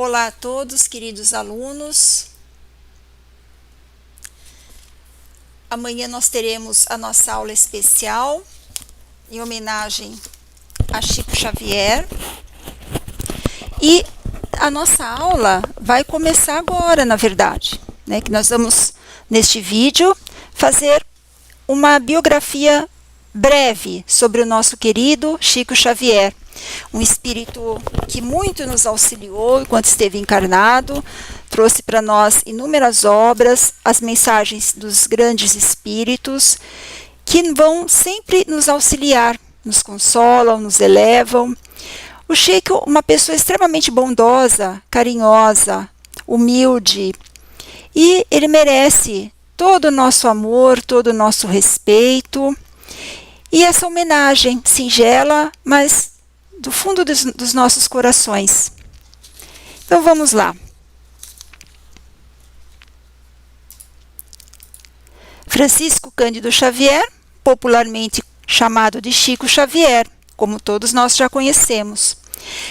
Olá a todos, queridos alunos. Amanhã nós teremos a nossa aula especial em homenagem a Chico Xavier. E a nossa aula vai começar agora, na verdade, né? Que nós vamos, neste vídeo, fazer uma biografia breve sobre o nosso querido Chico Xavier. Um espírito que muito nos auxiliou enquanto esteve encarnado, trouxe para nós inúmeras obras, as mensagens dos grandes espíritos, que vão sempre nos auxiliar, nos consolam, nos elevam. O Chico, uma pessoa extremamente bondosa, carinhosa, humilde, e ele merece todo o nosso amor, todo o nosso respeito, e essa homenagem singela, mas do fundo dos nossos corações. Então vamos lá. Francisco Cândido Xavier, popularmente chamado de Chico Xavier, como todos nós já conhecemos.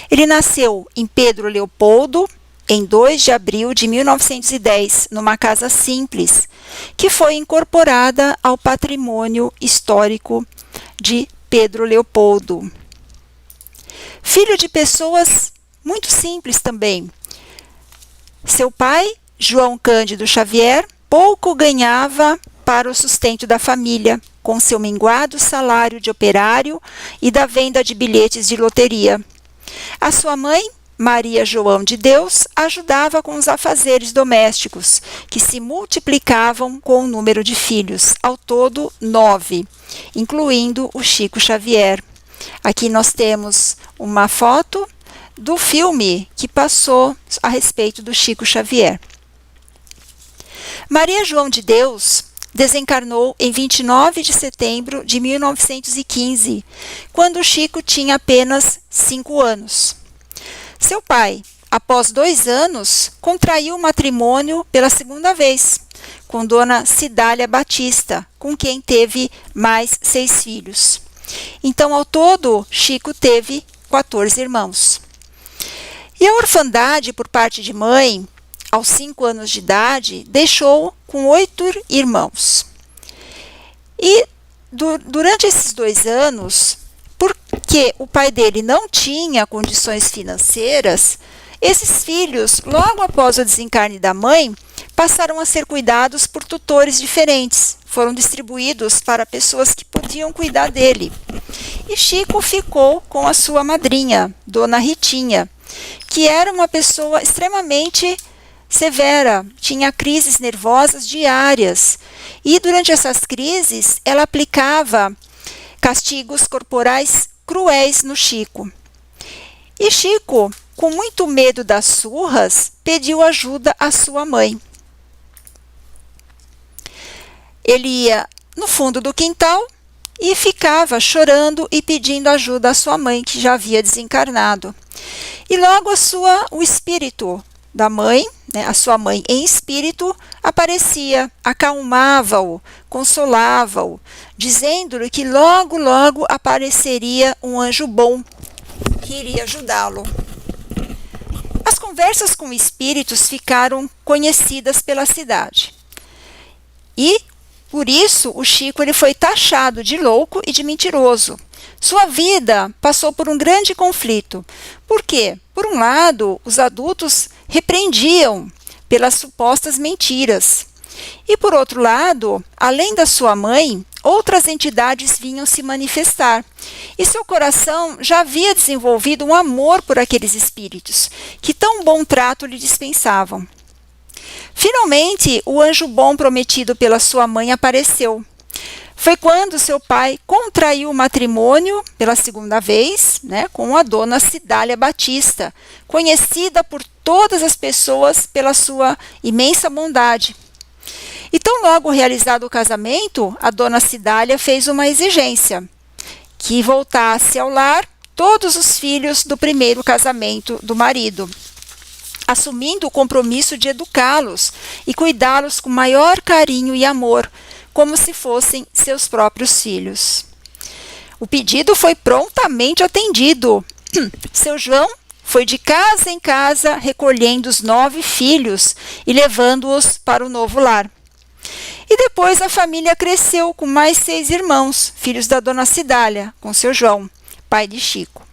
Ele nasceu em Pedro Leopoldo, em 2 de abril de 1910, numa casa simples, que foi incorporada ao patrimônio histórico de Pedro Leopoldo. Filho de pessoas muito simples também. Seu pai, João Cândido Xavier, pouco ganhava para o sustento da família, com seu minguado salário de operário e da venda de bilhetes de loteria. A sua mãe, Maria João de Deus, ajudava com os afazeres domésticos, que se multiplicavam com o número de filhos, ao todo 9, incluindo o Chico Xavier. Aqui nós temos uma foto do filme que passou a respeito do Chico Xavier. Maria João de Deus desencarnou em 29 de setembro de 1915, quando o Chico tinha apenas 5 anos. Seu pai, após 2 anos, contraiu matrimônio pela segunda vez, com Dona Cidália Batista, com quem teve mais 6 filhos. Então, ao todo, Chico teve 14 irmãos. E a orfandade, por parte de mãe, aos 5 anos de idade, deixou com 8 irmãos. E durante esses 2 anos, porque o pai dele não tinha condições financeiras, esses filhos, logo após o desencarne da mãe, passaram a ser cuidados por tutores diferentes. Foram distribuídos para pessoas que podiam cuidar dele. E Chico ficou com a sua madrinha, Dona Ritinha, que era uma pessoa extremamente severa, tinha crises nervosas diárias. E durante essas crises, ela aplicava castigos corporais cruéis no Chico. E Chico, com muito medo das surras, pediu ajuda à sua mãe. Ele ia no fundo do quintal e ficava chorando e pedindo ajuda à sua mãe, que já havia desencarnado. E logo o espírito da mãe, né, a sua mãe em espírito, aparecia, acalmava-o, consolava-o, dizendo-lhe que logo, logo apareceria um anjo bom que iria ajudá-lo. As conversas com espíritos ficaram conhecidas pela cidade. E por isso, o Chico foi taxado de louco e de mentiroso. Sua vida passou por um grande conflito. Por quê? Por um lado, os adultos repreendiam pelas supostas mentiras. E por outro lado, além da sua mãe, outras entidades vinham se manifestar. E seu coração já havia desenvolvido um amor por aqueles espíritos, que tão bom trato lhe dispensavam. Finalmente, o anjo bom prometido pela sua mãe apareceu. Foi quando seu pai contraiu o matrimônio pela segunda vez, né, com a Dona Cidália Batista, conhecida por todas as pessoas pela sua imensa bondade. E tão logo realizado o casamento, a Dona Cidália fez uma exigência, que voltasse ao lar todos os filhos do primeiro casamento do marido, assumindo o compromisso de educá-los e cuidá-los com maior carinho e amor, como se fossem seus próprios filhos. O pedido foi prontamente atendido. Seu João foi de casa em casa recolhendo os 9 filhos e levando-os para o novo lar. E depois a família cresceu com mais 6 irmãos, filhos da dona Cidália, com seu João, pai de Chico.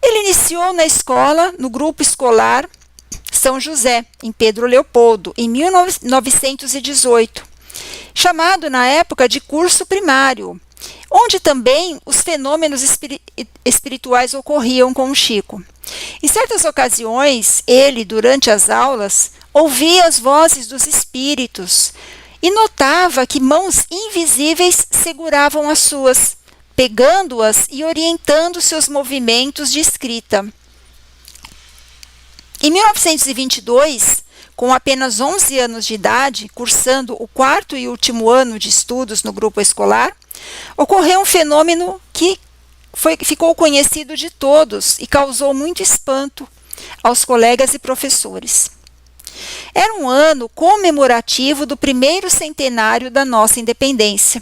Ele iniciou na escola, no grupo escolar São José, em Pedro Leopoldo, em 1918, chamado na época de curso primário, onde também os fenômenos espirituais ocorriam com o Chico. Em certas ocasiões, ele, durante as aulas, ouvia as vozes dos espíritos e notava que mãos invisíveis seguravam as suas, pegando-as e orientando seus movimentos de escrita. Em 1922, com apenas 11 anos de idade, cursando o 4º e último ano de estudos no grupo escolar, ocorreu um fenômeno que ficou conhecido de todos e causou muito espanto aos colegas e professores. Era um ano comemorativo do 1º centenário da nossa independência.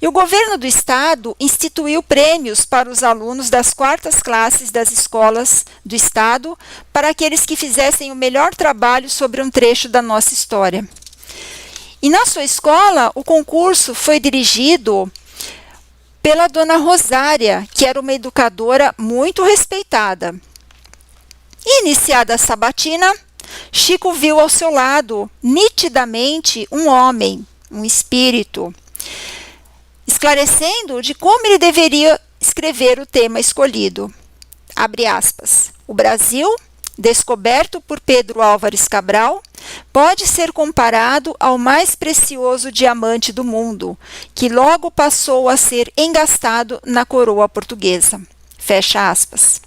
E o governo do estado instituiu prêmios para os alunos das 4ª classes das escolas do estado para aqueles que fizessem o melhor trabalho sobre um trecho da nossa história. E na sua escola, o concurso foi dirigido pela dona Rosária, que era uma educadora muito respeitada. Iniciada a sabatina, Chico viu ao seu lado, nitidamente, um homem, um espírito, esclarecendo de como ele deveria escrever o tema escolhido. Abre aspas. O Brasil, descoberto por Pedro Álvares Cabral, pode ser comparado ao mais precioso diamante do mundo, que logo passou a ser engastado na coroa portuguesa. Fecha aspas.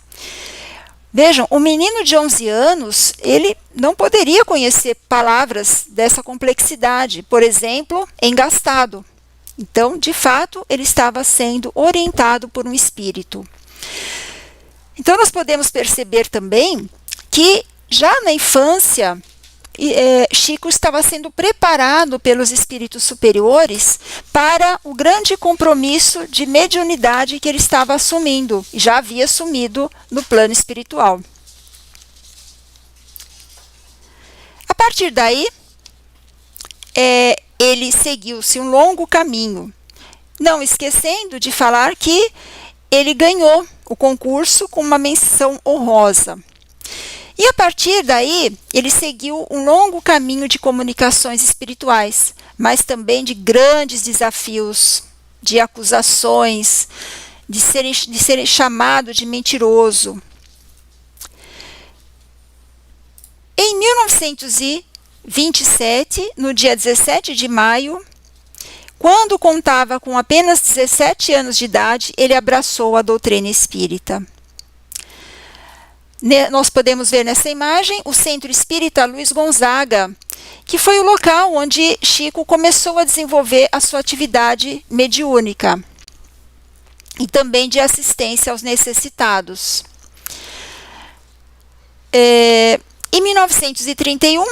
Vejam, o menino de 11 anos, ele não poderia conhecer palavras dessa complexidade, por exemplo, engastado. Então, de fato, ele estava sendo orientado por um espírito. Então, nós podemos perceber também que, já na infância, Chico estava sendo preparado pelos espíritos superiores para o grande compromisso de mediunidade que ele estava assumindo, e já havia assumido no plano espiritual. A partir daí, ele seguiu-se um longo caminho, não esquecendo de falar que ele ganhou o concurso com uma menção honrosa. E a partir daí, ele seguiu um longo caminho de comunicações espirituais, mas também de grandes desafios, de acusações, de ser chamado de mentiroso. Em 1927, no dia 17 de maio, quando contava com apenas 17 anos de idade, ele abraçou a doutrina espírita. Nós podemos ver nessa imagem o Centro Espírita Luiz Gonzaga, que foi o local onde Chico começou a desenvolver a sua atividade mediúnica e também de assistência aos necessitados. Em 1931,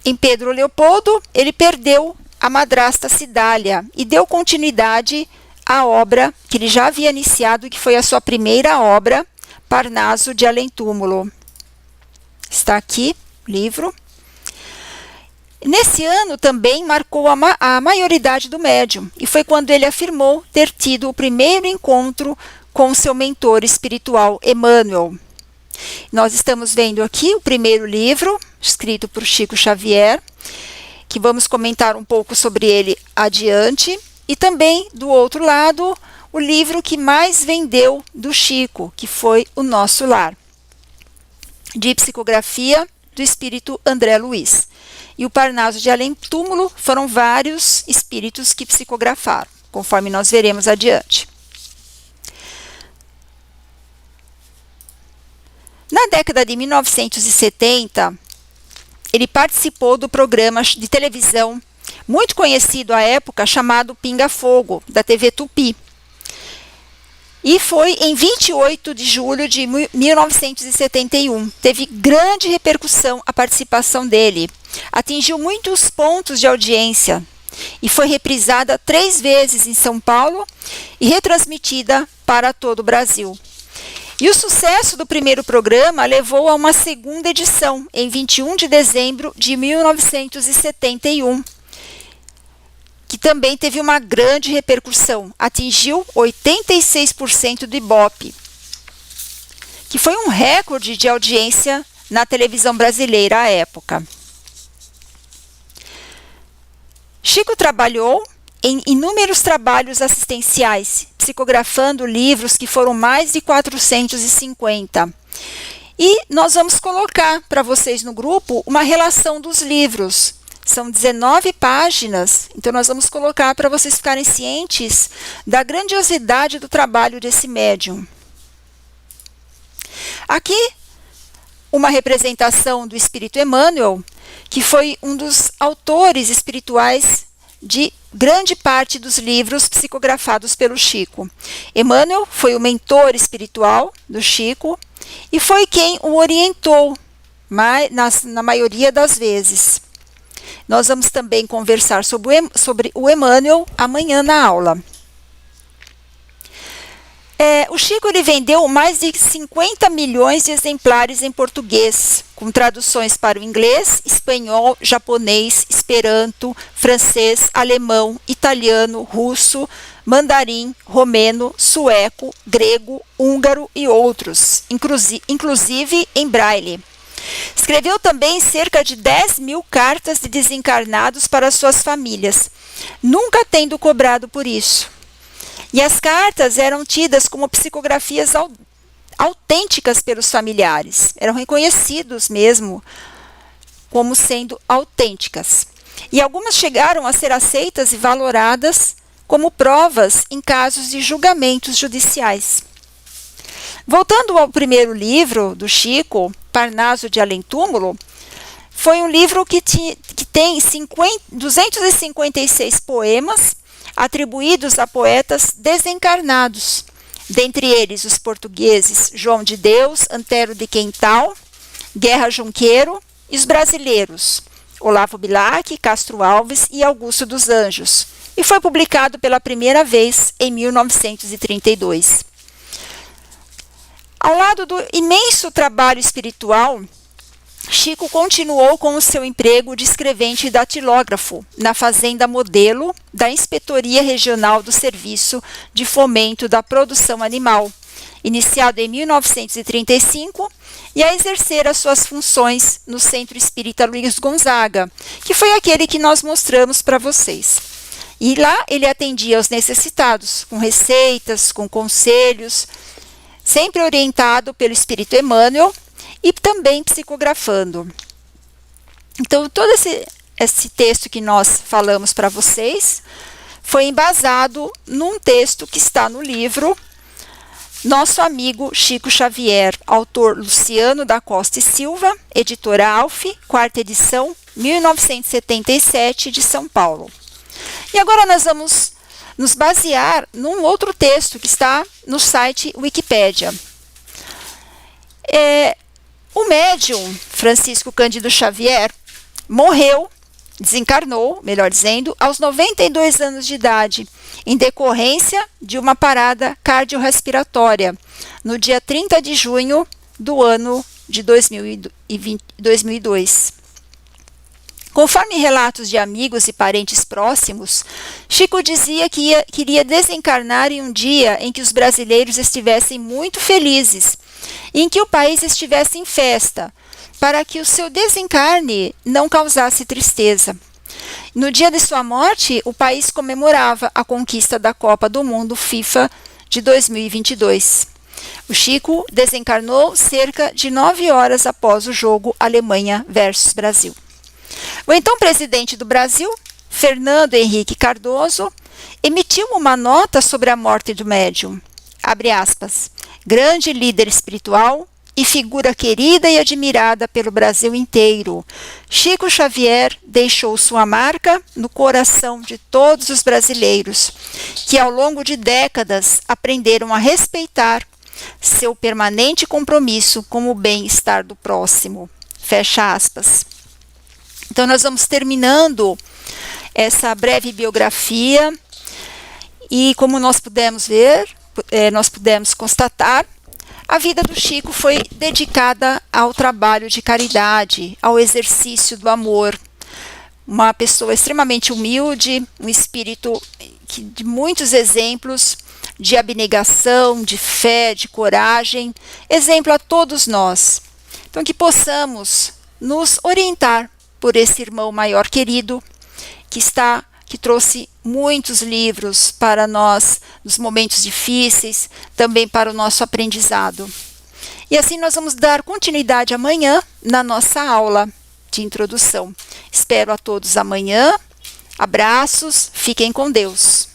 em Pedro Leopoldo, ele perdeu a madrasta Cidália e deu continuidade à obra que ele já havia iniciado, que foi a sua primeira obra, Parnaso de Além-Túmulo. Está aqui, livro. Nesse ano também marcou a maioridade do médium, e foi quando ele afirmou ter tido o primeiro encontro com seu mentor espiritual, Emmanuel. Nós estamos vendo aqui o primeiro livro, escrito por Chico Xavier, que vamos comentar um pouco sobre ele adiante, e também, do outro lado, o livro que mais vendeu do Chico, que foi O Nosso Lar, de psicografia do espírito André Luiz. E o Parnaso de Além-Túmulo foram vários espíritos que psicografaram, conforme nós veremos adiante. Na década de 1970, ele participou do programa de televisão muito conhecido à época, chamado Pinga Fogo, da TV Tupi. E foi em 28 de julho de 1971. Teve grande repercussão a participação dele. Atingiu muitos pontos de audiência e foi reprisada 3 vezes em São Paulo e retransmitida para todo o Brasil. E o sucesso do primeiro programa levou a uma segunda edição, em 21 de dezembro de 1971, que também teve uma grande repercussão, atingiu 86% do Ibope, que foi um recorde de audiência na televisão brasileira à época. Chico trabalhou em inúmeros trabalhos assistenciais, psicografando livros que foram mais de 450. E nós vamos colocar para vocês no grupo uma relação dos livros. São 19 páginas, então nós vamos colocar para vocês ficarem cientes da grandiosidade do trabalho desse médium. Aqui, uma representação do Espírito Emmanuel, que foi um dos autores espirituais de grande parte dos livros psicografados pelo Chico. Emmanuel foi o mentor espiritual do Chico e foi quem o orientou na maioria das vezes. Nós vamos também conversar sobre o Emmanuel amanhã na aula. O Chico ele vendeu mais de 50 milhões de exemplares em português, com traduções para o inglês, espanhol, japonês, esperanto, francês, alemão, italiano, russo, mandarim, romeno, sueco, grego, húngaro e outros, inclusive em braille. Escreveu também cerca de 10 mil cartas de desencarnados para suas famílias, nunca tendo cobrado por isso. E as cartas eram tidas como psicografias autênticas pelos familiares. Eram reconhecidos mesmo como sendo autênticas. E algumas chegaram a ser aceitas e valoradas como provas em casos de julgamentos judiciais. Voltando ao primeiro livro do Chico, Parnaso de Além-Túmulo, foi um livro que tem 256 poemas atribuídos a poetas desencarnados, dentre eles os portugueses João de Deus, Antero de Quental, Guerra Junqueiro e os brasileiros Olavo Bilac, Castro Alves e Augusto dos Anjos, e foi publicado pela primeira vez em 1932. Ao lado do imenso trabalho espiritual, Chico continuou com o seu emprego de escrevente e datilógrafo na Fazenda Modelo da Inspetoria Regional do Serviço de Fomento da Produção Animal, iniciado em 1935, e a exercer as suas funções no Centro Espírita Luiz Gonzaga, que foi aquele que nós mostramos para vocês. E lá ele atendia aos necessitados, com receitas, com conselhos, sempre orientado pelo Espírito Emmanuel, e também psicografando. Então, todo esse texto que nós falamos para vocês foi embasado num texto que está no livro Nosso Amigo Chico Xavier, autor Luciano da Costa e Silva, editora Alf, 4ª edição, 1977, de São Paulo. E agora nós vamos nos basear num outro texto que está no site Wikipédia. O médium Francisco Cândido Xavier desencarnou, melhor dizendo, aos 92 anos de idade, em decorrência de uma parada cardiorrespiratória, no dia 30 de junho do ano de 2002. Conforme relatos de amigos e parentes próximos, Chico dizia que queria desencarnar em um dia em que os brasileiros estivessem muito felizes, em que o país estivesse em festa, para que o seu desencarne não causasse tristeza. No dia de sua morte, o país comemorava a conquista da Copa do Mundo FIFA de 2022. O Chico desencarnou cerca de 9 horas após o jogo Alemanha versus Brasil. O então presidente do Brasil, Fernando Henrique Cardoso, emitiu uma nota sobre a morte do médium. Abre aspas. Grande líder espiritual e figura querida e admirada pelo Brasil inteiro, Chico Xavier deixou sua marca no coração de todos os brasileiros, que ao longo de décadas aprenderam a respeitar seu permanente compromisso com o bem-estar do próximo. Fecha aspas. Então, nós vamos terminando essa breve biografia e, como nós pudemos ver, nós pudemos constatar, A vida do Chico foi dedicada ao trabalho de caridade, ao exercício do amor. Uma pessoa extremamente humilde, um espírito de muitos exemplos de abnegação, de fé, de coragem, exemplo a todos nós. Então, que possamos nos orientar por esse irmão maior querido, que trouxe muitos livros para nós nos momentos difíceis, também para o nosso aprendizado. E assim nós vamos dar continuidade amanhã na nossa aula de introdução. Espero a todos amanhã. Abraços, fiquem com Deus.